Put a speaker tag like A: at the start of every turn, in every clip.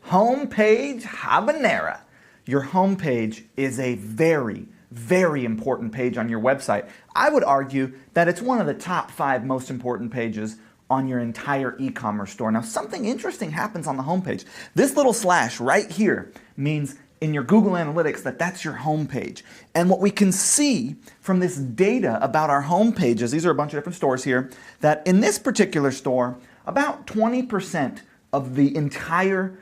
A: Homepage habanera. Your homepage is a very, very important page on your website. I would argue that it's one of the top 5 most important pages on your entire e-commerce store. Now, something interesting happens on the homepage. This little slash right here means in your Google Analytics that's your homepage. And what we can see from this data about our homepages, these are a bunch of different stores here, that in this particular store, about 20% of the entire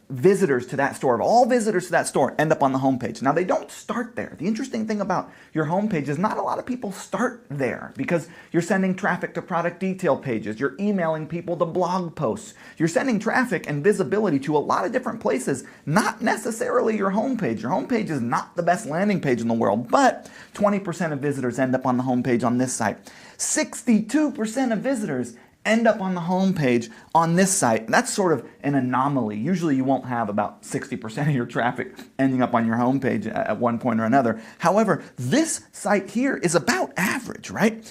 A: visitors to that store, of all visitors to that store, end up on the homepage. Now, they don't start there. The interesting thing about your homepage is not a lot of people start there because you're sending traffic to product detail pages, you're emailing people to blog posts, you're sending traffic and visibility to a lot of different places, not necessarily your homepage. Your homepage is not the best landing page in the world, but 20% of visitors end up on the homepage on this site. 62% of visitors end up on the homepage on this site. And that's sort of an anomaly. Usually you won't have about 60% of your traffic ending up on your homepage at one point or another. However, this site here is about average, right?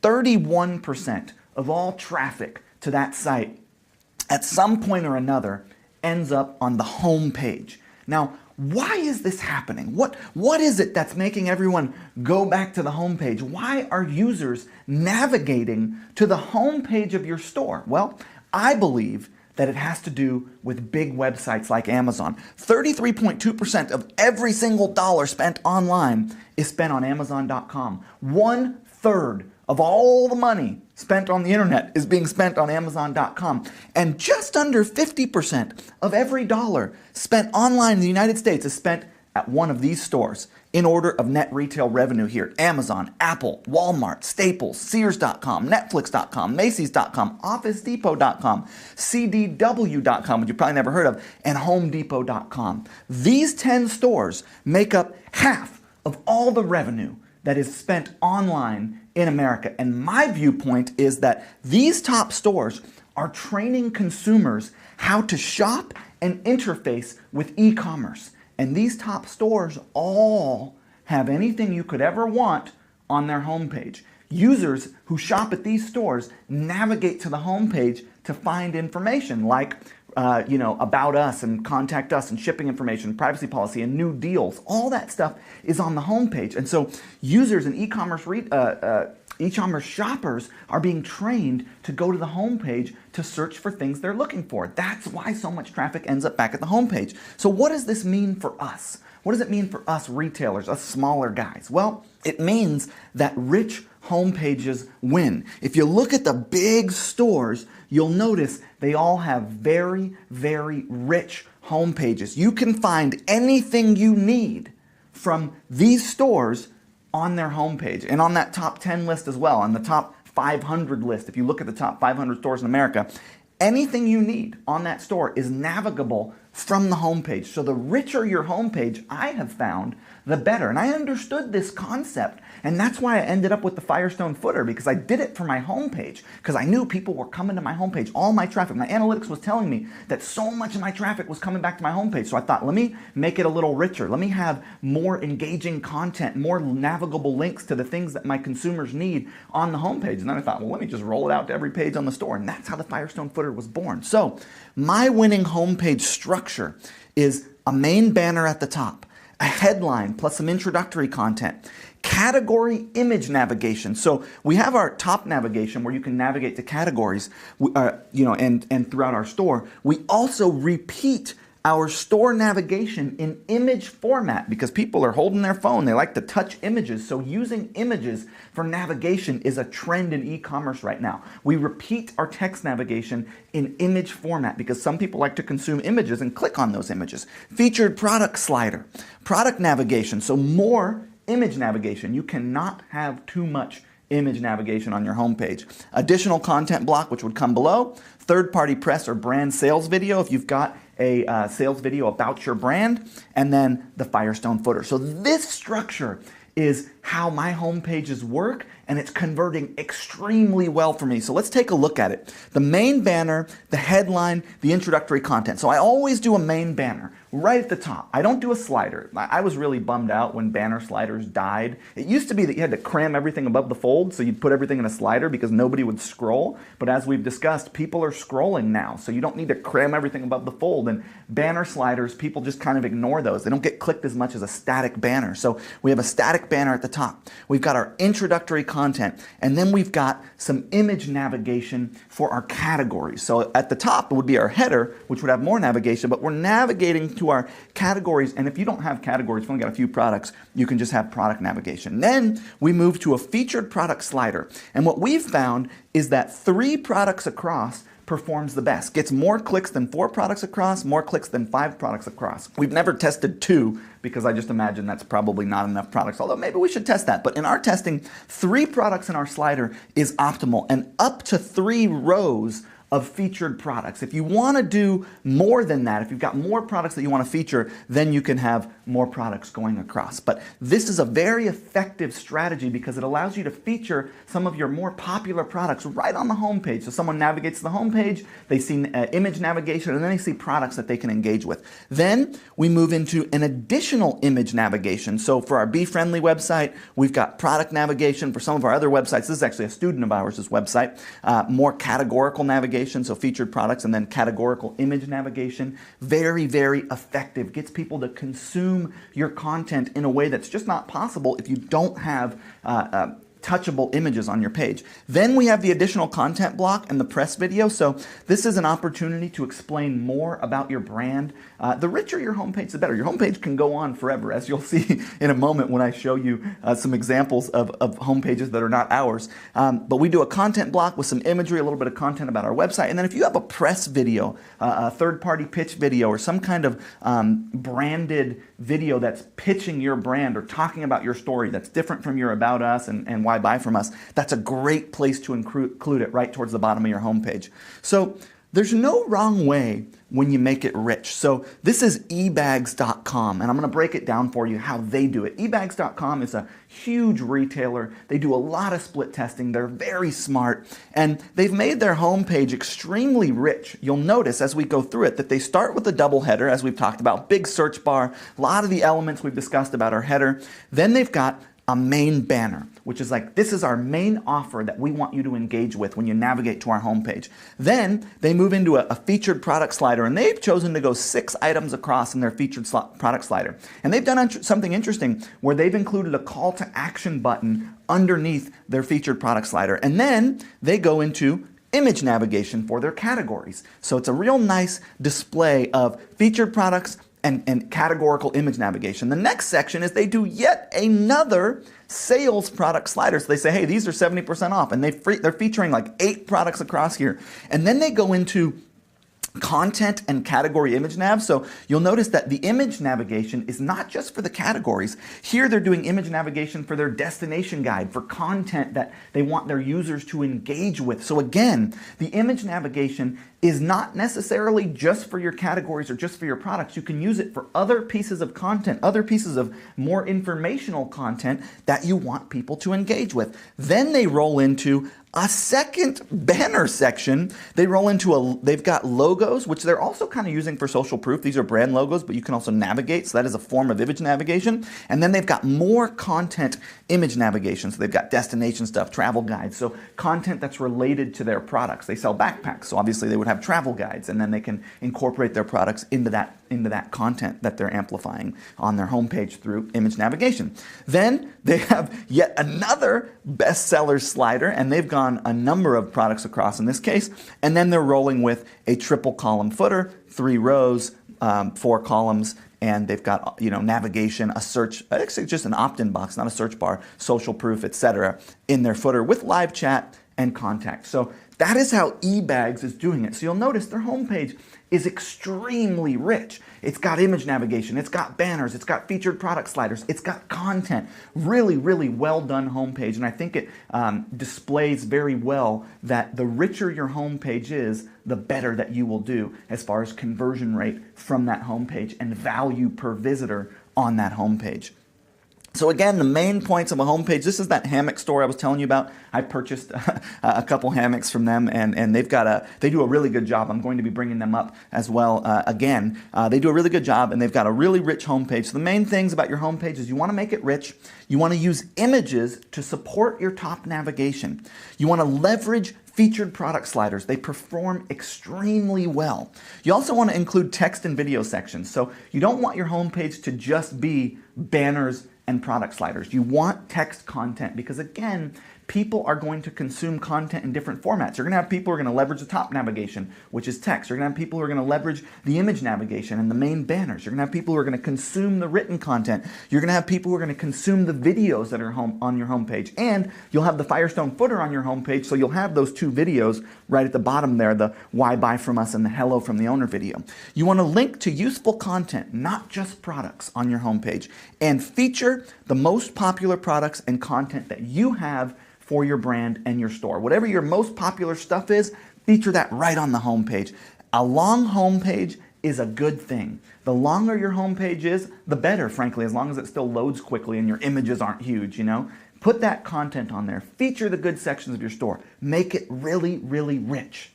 A: 31% of all traffic to that site at some point or another ends up on the homepage. Now, why is this happening? What is it that's making everyone go back to the homepage? Why are users navigating to the homepage of your store? Well, I believe that it has to do with big websites like Amazon. 33.2% of every single dollar spent online is spent on Amazon.com. 1/3 of all the money spent on the internet is being spent on Amazon.com. And just under 50% of every dollar spent online in the United States is spent at one of these stores in order of net retail revenue here. Amazon, Apple, Walmart, Staples, Sears.com, Netflix.com, Macy's.com, OfficeDepot.com, CDW.com, which you probably never heard of, and HomeDepot.com. These 10 stores make up half of all the revenue that is spent online in America. And my viewpoint is that these top stores are training consumers how to shop and interface with e-commerce. And these top stores all have anything you could ever want on their homepage. Users who shop at these stores navigate to the homepage to find information like about us and contact us and shipping information, privacy policy and new deals. All that stuff is on the homepage. And so users and e-commerce shoppers are being trained to go to the homepage to search for things they're looking for. That's why so much traffic ends up back at the homepage. So what does this mean for us? What does it mean for us retailers, us smaller guys? Well, it means that rich homepages win. If you look at the big stores, you'll notice they all have very, very rich homepages. You can find anything you need from these stores on their homepage and on that top 10 list as well, on the top 500 list. If you look at the top 500 stores in America, anything you need on that store is navigable from the homepage. So the richer your homepage, I have found, the better. And I understood this concept, and that's why I ended up with the Firestone footer, because I did it for my homepage, because I knew people were coming to my homepage, all my traffic. My analytics was telling me that so much of my traffic was coming back to my homepage. So I thought, let me make it a little richer. Let me have more engaging content, more navigable links to the things that my consumers need on the homepage. And then I thought, well, let me just roll it out to every page on the store. And that's how the Firestone footer was born. So my winning homepage structure is a main banner at the top, a headline plus some introductory content, category image navigation. So we have our top navigation where you can navigate to categories, and throughout our store. We also repeat our store navigation in image format because people are holding their phone. They like to touch images. So using images for navigation is a trend in e-commerce right now. We repeat our text navigation in image format because some people like to consume images and click on those images. Featured product slider, product navigation. So more image navigation. You cannot have too much image navigation on your homepage. Additional content block, which would come below. Third-party press or brand sales video if you've got a sales video about your brand, and then the Firestone footer. So this structure is how my home pages work, and it's converting extremely well for me. So let's take a look at it. The main banner, the headline, the introductory content. So I always do a main banner right at the top. I don't do a slider. I was really bummed out when banner sliders died. It used to be that you had to cram everything above the fold, so you'd put everything in a slider because nobody would scroll. But as we've discussed, people are scrolling now, so you don't need to cram everything above the fold. And banner sliders, people just kind of ignore those. They don't get clicked as much as a static banner. So we have a static banner at the top. We've got our introductory content, and then we've got some image navigation for our categories. So at the top would be our header, which would have more navigation, but we're navigating to our categories. And if you don't have categories, if you've only got a few products, you can just have product navigation. Then we move to a featured product slider. And what we've found is that 3 products across performs the best. Gets more clicks than 4 products across, more clicks than 5 products across. We've never tested 2 because I just imagine that's probably not enough products, although maybe we should test that. But in our testing, 3 products in our slider is optimal, and up to 3 rows of featured products. If you want to do more than that, if you've got more products that you want to feature, then you can have more products going across. But this is a very effective strategy because it allows you to feature some of your more popular products right on the home page. So someone navigates to the home page, they see image navigation, and then they see products that they can engage with. Then we move into an additional image navigation. So for our Be Friendly website, we've got product navigation. For some of our other websites, this is actually a student of ours' website, more categorical navigation, so featured products, and then categorical image navigation. Very, very effective. Gets people to consume your content in a way that's just not possible if you don't have touchable images on your page. Then we have the additional content block and the press video. So this is an opportunity to explain more about your brand. The richer your homepage, the better. Your homepage can go on forever, as you'll see in a moment when I show you some examples of homepages that are not ours. But we do a content block with some imagery, a little bit of content about our website. And then if you have a press video, a third-party pitch video, or some kind of branded video that's pitching your brand or talking about your story that's different from your About Us and why buy from us, that's a great place to include it right towards the bottom of your homepage. So there's no wrong way when you make it rich. So this is ebags.com, and I'm going to break it down for you how they do it. ebags.com is a huge retailer. They do a lot of split testing. They're very smart, and they've made their homepage extremely rich. You'll notice as we go through it that they start with a double header, as we've talked about, big search bar, a lot of the elements we've discussed about our header. Then they've got a main banner, which is like, this is our main offer that we want you to engage with when you navigate to our homepage. Then they move into a featured product slider, and they've chosen to go 6 items across in their featured product slider. And they've done something interesting where they've included a call to action button underneath their featured product slider. And then they go into image navigation for their categories. So it's a real nice display of featured products and categorical image navigation. The next section is they do yet another sales product slider. So they say, hey, these are 70% off, and they're featuring like 8 products across here. And then they go into content and category image nav. So you'll notice that the image navigation is not just for the categories. Here they're doing image navigation for their destination guide, for content that they want their users to engage with. So again, the image navigation is not necessarily just for your categories or just for your products. You can use it for other pieces of content, other pieces of more informational content that you want people to engage with. Then they roll into a second banner section. They roll into they've got logos, which they're also kind of using for social proof. These are brand logos, but you can also navigate. So that is a form of image navigation. And then they've got more content image navigation. So they've got destination stuff, travel guides. So content that's related to their products. They sell backpacks. So obviously they would have travel guides, and then they can incorporate their products into that content that they're amplifying on their homepage through image navigation. Then they have yet another bestseller slider, and they've gone a number of products across in this case, and then they're rolling with a triple column footer, 3 rows, 4 columns, and they've got navigation, a search, actually just an opt-in box, not a search bar, social proof, etc., in their footer with live chat and contact. So that is how eBags is doing it. So you'll notice their homepage is extremely rich. It's got image navigation, it's got banners, it's got featured product sliders, it's got content. Really, really well done homepage. And I think it displays very well that the richer your homepage is, the better that you will do as far as conversion rate from that homepage and value per visitor on that homepage. So again, the main points of a homepage, this is that hammock store I was telling you about. I purchased a couple hammocks from them, and they do a really good job. I'm going to be bringing them up as well again. They do a really good job, and they've got a really rich homepage. So the main things about your homepage is you want to make it rich. You want to use images to support your top navigation. You want to leverage featured product sliders. They perform extremely well. You also want to include text and video sections. So you don't want your homepage to just be banners and product sliders. You want text content because, again, people are going to consume content in different formats. You're going to have people who are going to leverage the top navigation, which is text. You're going to have people who are going to leverage the image navigation and the main banners. You're going to have people who are going to consume the written content. You're going to have people who are going to consume the videos that are on your homepage. And you'll have the Firestone footer on your homepage, so you'll have those two videos right at the bottom there, the why buy from us and the hello from the owner video. You want to link to useful content, not just products, on your homepage, and feature the most popular products and content that you have for your brand and your store. Whatever your most popular stuff is, feature that right on the homepage. A long homepage is a good thing. The longer your homepage is, the better, frankly, as long as it still loads quickly and your images aren't huge, you know? Put that content on there. Feature the good sections of your store. Make it really, really rich.